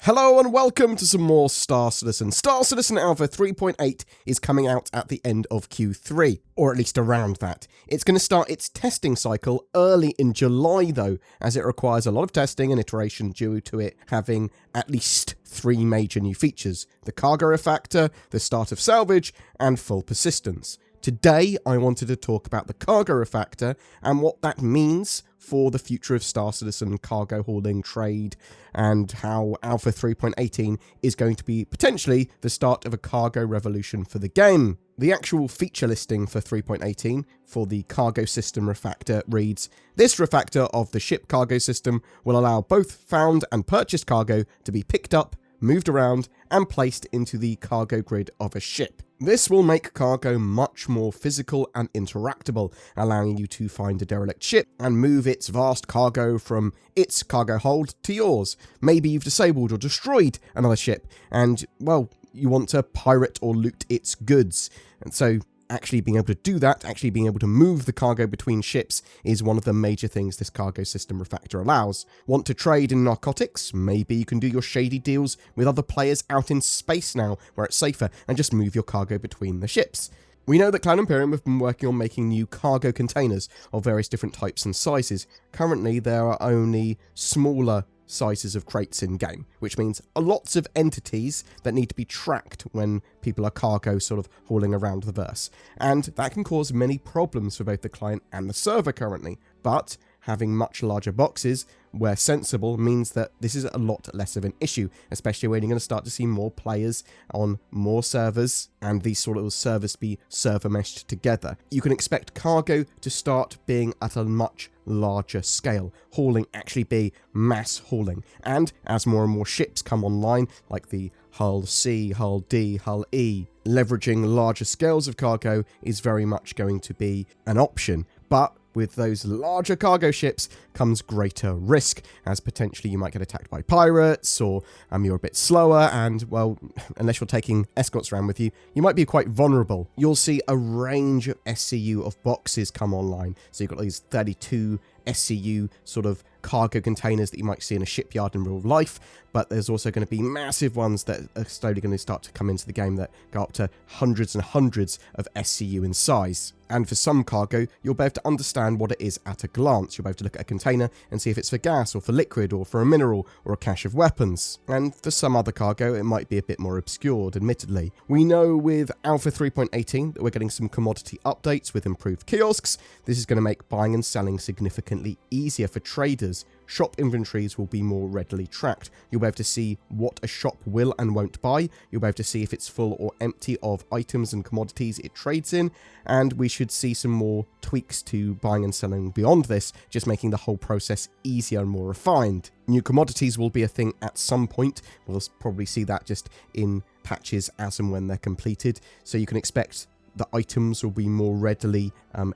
Hello and welcome to some more Star Citizen. Star Citizen Alpha 3.8 is coming out at the end of Q3, or at least around that. It's going to start its testing cycle early in July though, as it requires a lot of testing and iteration due to it having at least 3 major new features: the cargo refactor, the start of salvage, and full persistence. Today, I wanted to talk about the cargo refactor and what that means for the future of Star Citizen cargo hauling trade, and how Alpha 3.18 is going to be potentially the start of a cargo revolution for the game. The actual feature listing for 3.18 for the cargo system refactor reads, "This refactor of the ship cargo system will allow both found and purchased cargo to be picked up, moved around, and placed into the cargo grid of a ship. This will make cargo much more physical and interactable, allowing you to find a derelict ship and move its vast cargo from its cargo hold to yours. Maybe you've disabled or destroyed another ship and, well, you want to pirate or loot its goods. And so actually being able to do that, actually being able to move the cargo between ships, is one of the major things this cargo system refactor allows. Want to trade in narcotics? Maybe you can do your shady deals with other players out in space now, where it's safer, and just move your cargo between the ships. We know that Cloud Imperium have been working on making new cargo containers of various different types and sizes. Currently, there are only smaller sizes of crates in game, which means lots of entities that need to be tracked when people are cargo sort of hauling around the verse, and that can cause many problems for both the client and the server currently. But having much larger boxes, where sensible, means that this is a lot less of an issue, especially when you're going to start to see more players on more servers, and these sort of servers be server meshed together. You can expect cargo to start being at a much larger scale, hauling actually be mass hauling, and as more and more ships come online, like the Hull C, Hull D, Hull E, leveraging larger scales of cargo is very much going to be an option. But with those larger cargo ships comes greater risk, as potentially you might get attacked by pirates, or you're a bit slower, and, well, unless you're taking escorts around with you, you might be quite vulnerable. You'll see a range of SCU of boxes come online. So you've got these 32 SCU sort of cargo containers that you might see in a shipyard in real life, but there's also going to be massive ones that are slowly going to start to come into the game that go up to hundreds and hundreds of SCU in size. And for some cargo, you'll be able to understand what it is at a glance. You'll be able to look at a container and see if it's for gas or for liquid or for a mineral or a cache of weapons. And for some other cargo, it might be a bit more obscured, admittedly. We know with Alpha 3.18 that we're getting some commodity updates with improved kiosks. This is going to make buying and selling significantly easier for traders. Shop inventories will be more readily tracked. You'll be able to see what a shop will and won't buy. You'll be able to see if it's full or empty of items and commodities it trades in. And we should see some more tweaks to buying and selling beyond this, just making the whole process easier and more refined. New commodities will be a thing at some point. We'll probably see that just in patches as and when they're completed. So you can expect the items will be more readily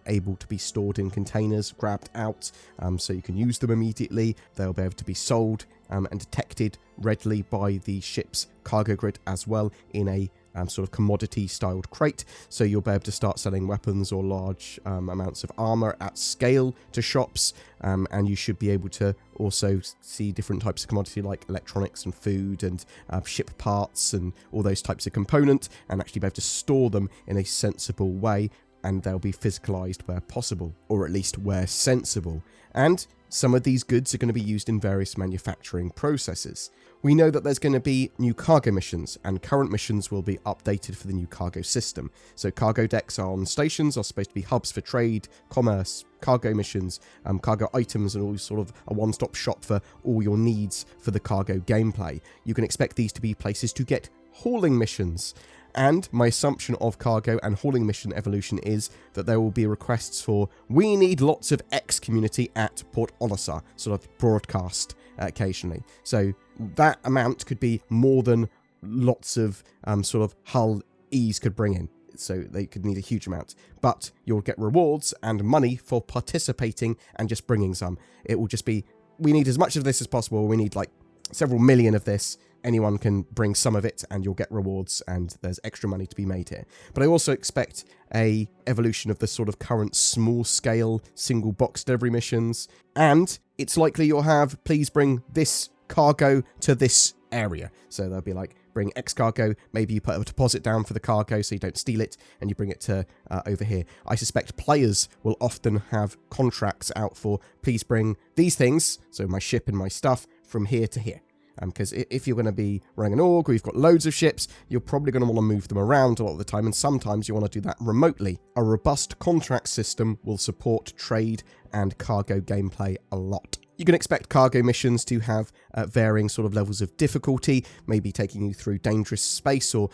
able to be stored in containers, grabbed out, so you can use them immediately. They'll be able to be sold and detected readily by the ship's cargo grid as well in a sort of commodity-styled crate, so you'll be able to start selling weapons or large amounts of armor at scale to shops, and you should be able to also see different types of commodity like electronics and food and ship parts and all those types of component, and actually be able to store them in a sensible way, and they'll be physicalized where possible, or at least where sensible. And some of these goods are going to be used in various manufacturing processes. We know that there's going to be new cargo missions, and current missions will be updated for the new cargo system. So cargo decks on stations are supposed to be hubs for trade, commerce, cargo missions, cargo items, and all sort of a one-stop shop for all your needs for the cargo gameplay. You can expect these to be places to get hauling missions. And my assumption of cargo and hauling mission evolution is that there will be requests for, we need lots of X community at Port Olisar, sort of broadcast occasionally. So that amount could be more than lots of sort of Hull E's could bring in. So they could need a huge amount. But you'll get rewards and money for participating and just bringing some. It will just be, we need as much of this as possible. We need like several million of this. Anyone can bring some of it and you'll get rewards, and there's extra money to be made here. But I also expect a evolution of the sort of current small scale single box delivery missions, and it's likely you'll have, please bring this cargo to this area. So they'll be like, bring X cargo, maybe you put a deposit down for the cargo so you don't steal it, and you bring it to over here. I suspect players will often have contracts out for, please bring these things, so my ship and my stuff, from here to here. Because if you're going to be running an org or you've got loads of ships, you're probably going to want to move them around a lot of the time, and sometimes you want to do that remotely. A robust contract system will support trade and cargo gameplay a lot. You can expect cargo missions to have varying sort of levels of difficulty, maybe taking you through dangerous space or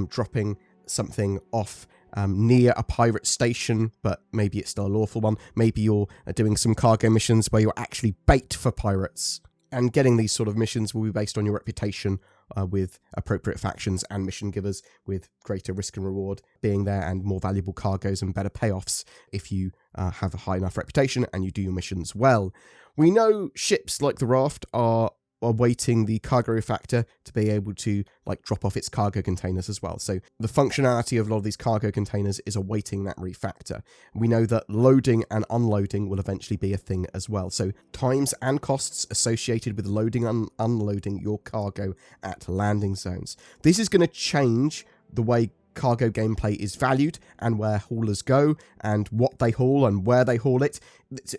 dropping something off near a pirate station, but maybe it's still a lawful one. Maybe you're doing some cargo missions where you're actually bait for pirates. And getting these sort of missions will be based on your reputation with appropriate factions and mission givers, with greater risk and reward being there and more valuable cargoes and better payoffs if you have a high enough reputation and you do your missions well. We know ships like the Raft are awaiting the cargo refactor to be able to like drop off its cargo containers as well. So the functionality of a lot of these cargo containers is awaiting that refactor. We know that loading and unloading will eventually be a thing as well. So times and costs associated with loading and unloading your cargo at landing zones. This is going to change the way cargo gameplay is valued and where haulers go and what they haul and where they haul it.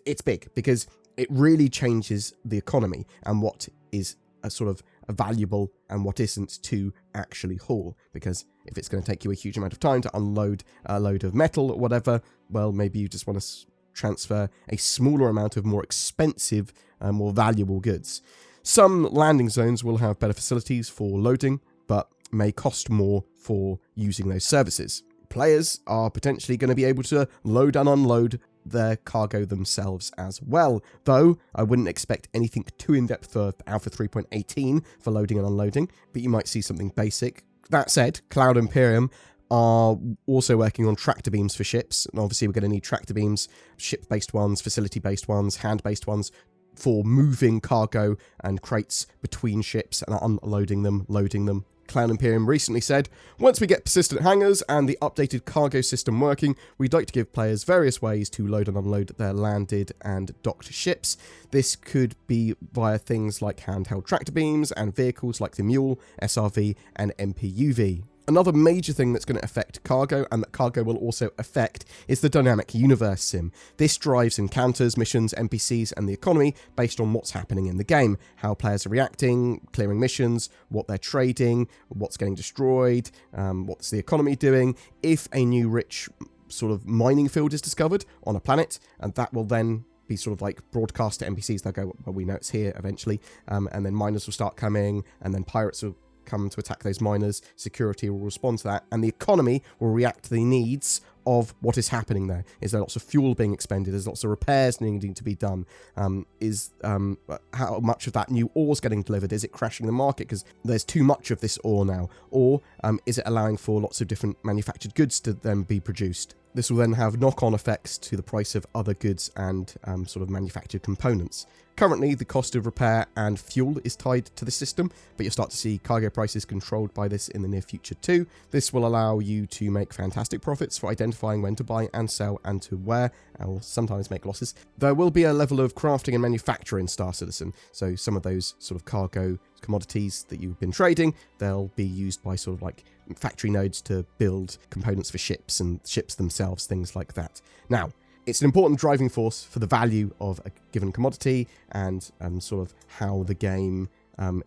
It's big because it really changes the economy and what is a sort of a valuable and what isn't to actually haul. Because if it's going to take you a huge amount of time to unload a load of metal or whatever, well, maybe you just want to transfer a smaller amount of more expensive, more valuable goods. Some landing zones will have better facilities for loading, but may cost more for using those services. Players are potentially going to be able to load and unload their cargo themselves as well, though I wouldn't expect anything too in-depth for Alpha 3.18 for loading and unloading, but you might see something basic. That said, Cloud Imperium are also working on tractor beams for ships, and obviously we're going to need tractor beams, ship-based ones, facility-based ones, hand-based ones, for moving cargo and crates between ships and unloading them, loading them. Cloud Imperium recently said, once we get persistent hangars and the updated cargo system working, we'd like to give players various ways to load and unload their landed and docked ships. This could be via things like handheld tractor beams and vehicles like the Mule, SRV and MPUV. Another major thing that's going to affect cargo, and that cargo will also affect, is the dynamic universe sim. This drives encounters, missions, NPCs, and the economy based on what's happening in the game, how players are reacting, clearing missions, what they're trading, what's getting destroyed, what's the economy doing. If a new rich sort of mining field is discovered on a planet, and that will then be sort of like broadcast to NPCs, they'll go, well, we know it's here eventually, and then miners will start coming, and then pirates will come to attack those miners, security will respond to that, and the economy will react to the needs of what is happening there. Is there lots of fuel being expended? Is lots of repairs needing to be done? How much of that new ore is getting delivered? Is it crashing the market because there's too much of this ore now? Or is it allowing for lots of different manufactured goods to then be produced? This will then have knock-on effects to the price of other goods and sort of manufactured components. Currently, the cost of repair and fuel is tied to the system, but you'll start to see cargo prices controlled by this in the near future too. This will allow you to make fantastic profits for identifying when to buy and sell and to where, and will sometimes make losses. There will be a level of crafting and manufacture in Star Citizen, so some of those sort of cargo commodities that you've been trading, they'll be used by sort of like factory nodes to build components for ships and ships themselves, things like that. Now, it's an important driving force for the value of a given commodity and sort of how the game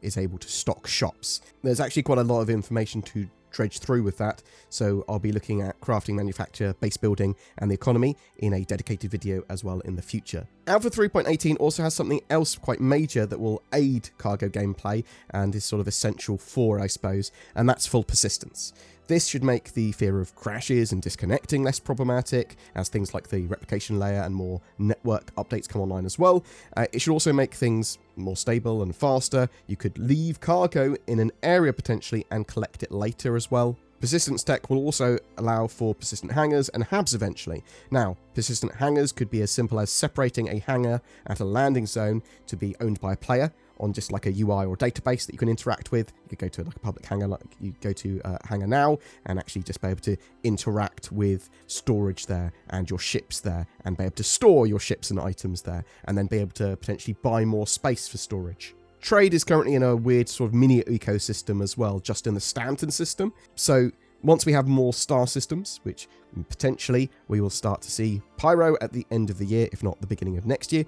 is able to stock shops. There's actually quite a lot of information to dredge through with that, so I'll be looking at crafting, manufacture, base building and the economy in a dedicated video as well in the future. Alpha 3.18 also has something else quite major that will aid cargo gameplay and is sort of essential for, I suppose, and that's full persistence. This should make the fear of crashes and disconnecting less problematic, as things like the replication layer and more network updates come online as well. It should also make things more stable and faster. You could leave cargo in an area potentially and collect it later as well. Persistence tech will also allow for persistent hangars and hubs eventually. Now, persistent hangars could be as simple as separating a hangar at a landing zone to be owned by a player on just like a UI or database that you can interact with. You could go to like a public hangar, like you go to Hangar Now, and actually just be able to interact with storage there and your ships there, and be able to store your ships and items there, and then be able to potentially buy more space for storage. Trade is currently in a weird sort of mini ecosystem as well, just in the Stanton system. So once we have more star systems, which potentially we will start to see Pyro at the end of the year, if not the beginning of next year,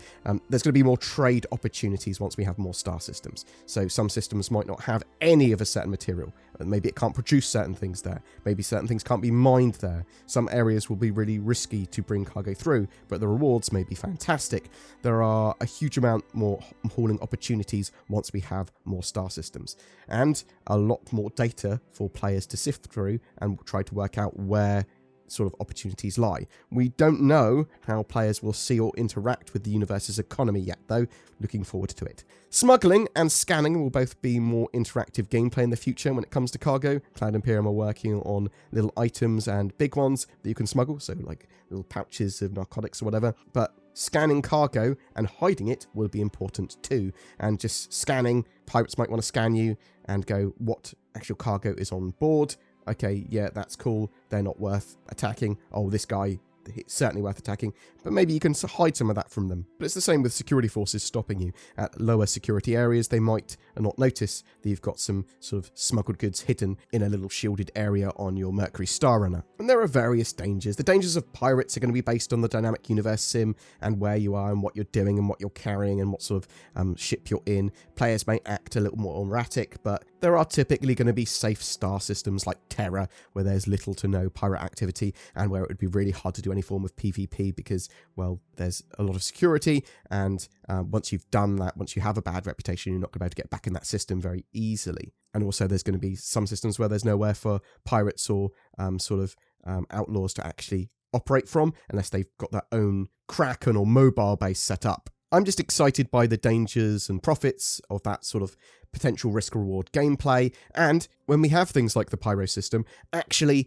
there's going to be more trade opportunities once we have more star systems. So some systems might not have any of a certain material. Maybe it can't produce certain things there. Maybe certain things can't be mined there. Some areas will be really risky to bring cargo through, but the rewards may be fantastic. There are a huge amount more hauling opportunities once we have more star systems, and a lot more data for players to sift through and try to work out where sort of opportunities lie. We don't know how players will see or interact with the universe's economy yet, though. Looking forward to it. Smuggling and scanning will both be more interactive gameplay in the future when it comes to cargo. Cloud Imperium are working on little items and big ones that you can smuggle, so like little pouches of narcotics or whatever, but scanning cargo and hiding it will be important too. And just scanning, pirates might want to scan you and go, what actual cargo is on board? Okay, yeah, that's cool. They're not worth attacking. Oh, this guy, it's certainly worth attacking. But maybe you can hide some of that from them. But it's the same with security forces stopping you. At lower security areas, they might not notice that you've got some sort of smuggled goods hidden in a little shielded area on your Mercury Star Runner. And there are various dangers. The dangers of pirates are going to be based on the dynamic universe sim and where you are and what you're doing and what you're carrying and what sort of ship you're in. Players may act a little more erratic, but there are typically going to be safe star systems like Terra, where there's little to no pirate activity and where it would be really hard to do any form of PvP because, well, there's a lot of security, and once you've done that, once you have a bad reputation, you're not going to be able to get back in that system very easily. And also there's going to be some systems where there's nowhere for pirates or outlaws to actually operate from unless they've got their own Kraken or mobile base set up. I'm just excited by the dangers and profits of that sort of potential risk-reward gameplay, and when we have things like the Pyro system, actually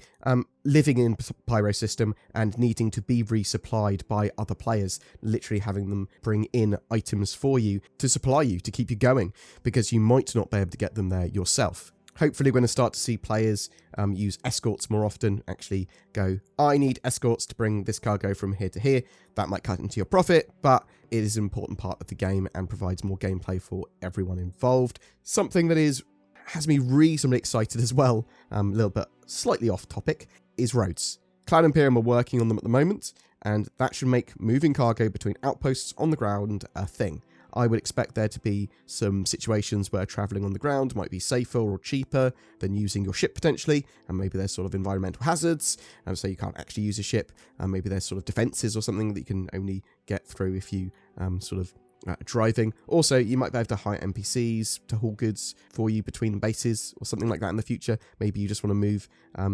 living in Pyro system and needing to be resupplied by other players, literally having them bring in items for you to supply you, to keep you going, because you might not be able to get them there yourself. Hopefully we're going to start to see players use escorts more often, actually go, I need escorts to bring this cargo from here to here. That might cut into your profit, but it is an important part of the game and provides more gameplay for everyone involved. Something that has me reasonably excited as well, a little bit slightly off topic, is roads. Cloud Imperium are working on them at the moment, and that should make moving cargo between outposts on the ground a thing. I would expect there to be some situations where travelling on the ground might be safer or cheaper than using your ship potentially, and maybe there's sort of environmental hazards, so you can't actually use a ship, and maybe there's sort of defences or something that you can only get through if you driving. Also, you might be able to hire NPCs to haul goods for you between bases or something like that in the future. Maybe you just want to move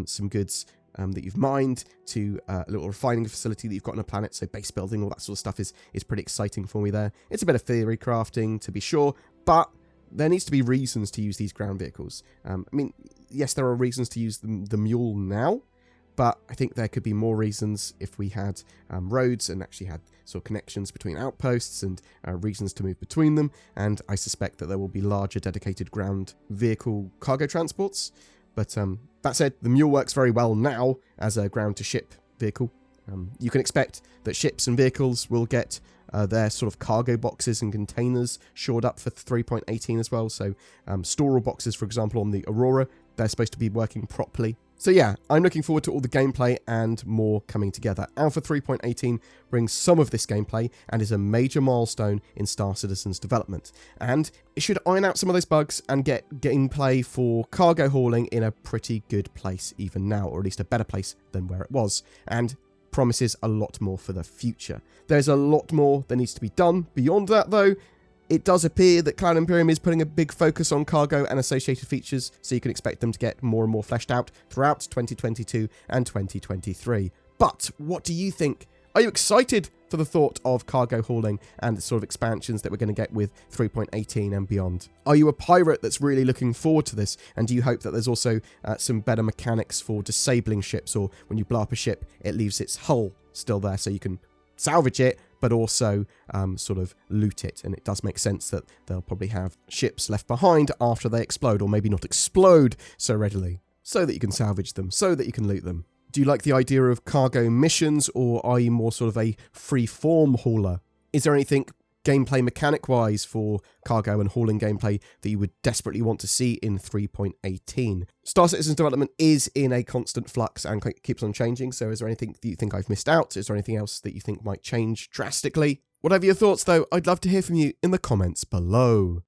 some goods that you've mined to a little refining facility that you've got on a planet, so base building, all that sort of stuff is pretty exciting for me there. It's a bit of theory crafting, to be sure, but there needs to be reasons to use these ground vehicles. Yes, there are reasons to use the Mule now, but I think there could be more reasons if we had roads and actually had sort of connections between outposts and reasons to move between them, and I suspect that there will be larger dedicated ground vehicle cargo transports. But that said, the Mule works very well now as a ground-to-ship vehicle. You can expect that ships and vehicles will get their sort of cargo boxes and containers shored up for 3.18 as well. So storable boxes, for example, on the Aurora, they're supposed to be working properly. So yeah, I'm looking forward to all the gameplay and more coming together. Alpha 3.18 brings some of this gameplay and is a major milestone in Star Citizen's development. And it should iron out some of those bugs and get gameplay for cargo hauling in a pretty good place even now, or at least a better place than where it was. And promises a lot more for the future. There's a lot more that needs to be done beyond that though. It does appear that Cloud Imperium is putting a big focus on cargo and associated features, so you can expect them to get more and more fleshed out throughout 2022 and 2023. But what do you think? Are you excited for the thought of cargo hauling and the sort of expansions that we're going to get with 3.18 and beyond? Are you a pirate that's really looking forward to this? And do you hope that there's also some better mechanics for disabling ships, or when you blow up a ship, it leaves its hull still there so you can salvage it, but also sort of loot it? And it does make sense that they'll probably have ships left behind after they explode, or maybe not explode so readily, so that you can salvage them, so that you can loot them. Do you like the idea of cargo missions, or are you more sort of a free-form hauler? Is there anything gameplay mechanic-wise for cargo and hauling gameplay that you would desperately want to see in 3.18. Star Citizen's development is in a constant flux and keeps on changing, so is there anything that you think I've missed out? Is there anything else that you think might change drastically? Whatever your thoughts, though, I'd love to hear from you in the comments below.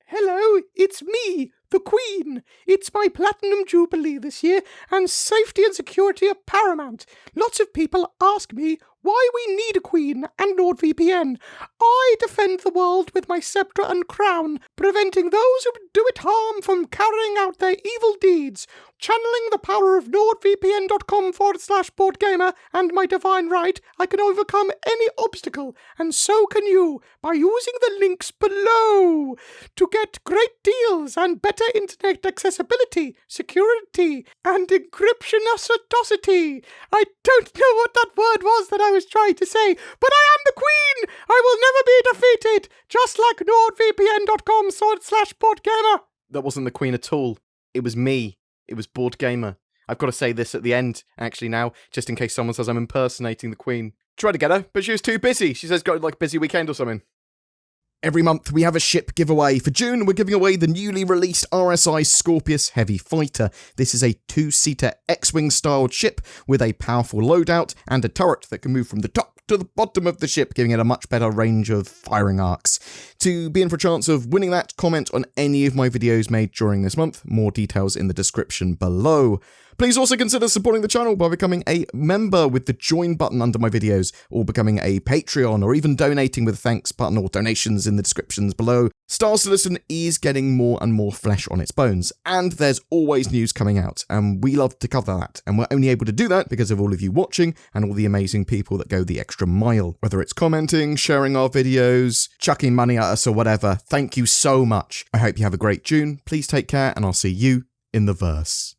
Hello, it's me, the Queen. It's my Platinum Jubilee this year, and safety and security are paramount. Lots of people ask me why we need a Queen and NordVPN. I defend the world with my sceptre and crown, preventing those who do it harm from carrying out their evil deeds. Channeling the power of nordvpn.com/BoredGamer and my divine right, I can overcome any obstacle, and so can you, by using the links below. To get great deals and better internet accessibility, security, and encryption acidity. I don't know what that word was that I was trying to say, but I am the Queen! I will never be defeated, just like nordvpn.com/BoredGamer. That wasn't the Queen at all. It was me. It was BoredGamer. I've got to say this at the end, actually now, just in case someone says I'm impersonating the Queen. Tried to get her, but she was too busy. She says got like a busy weekend or something. Every month we have a ship giveaway. For June, we're giving away the newly released RSI Scorpius Heavy Fighter. This is a 2-seater X-Wing styled ship with a powerful loadout and a turret that can move from the top to the bottom of the ship, giving it a much better range of firing arcs. To be in for a chance of winning that, comment on any of my videos made during this month. More details in the description below. Please also consider supporting the channel by becoming a member with the join button under my videos, or becoming a Patreon, or even donating with a thanks button or donations in the descriptions below. Star Citizen is getting more and more flesh on its bones, and there's always news coming out, and we love to cover that, and we're only able to do that because of all of you watching and all the amazing people that go the extra mile. Whether it's commenting, sharing our videos, chucking money at us or whatever, thank you so much. I hope you have a great June, please take care, and I'll see you in the verse.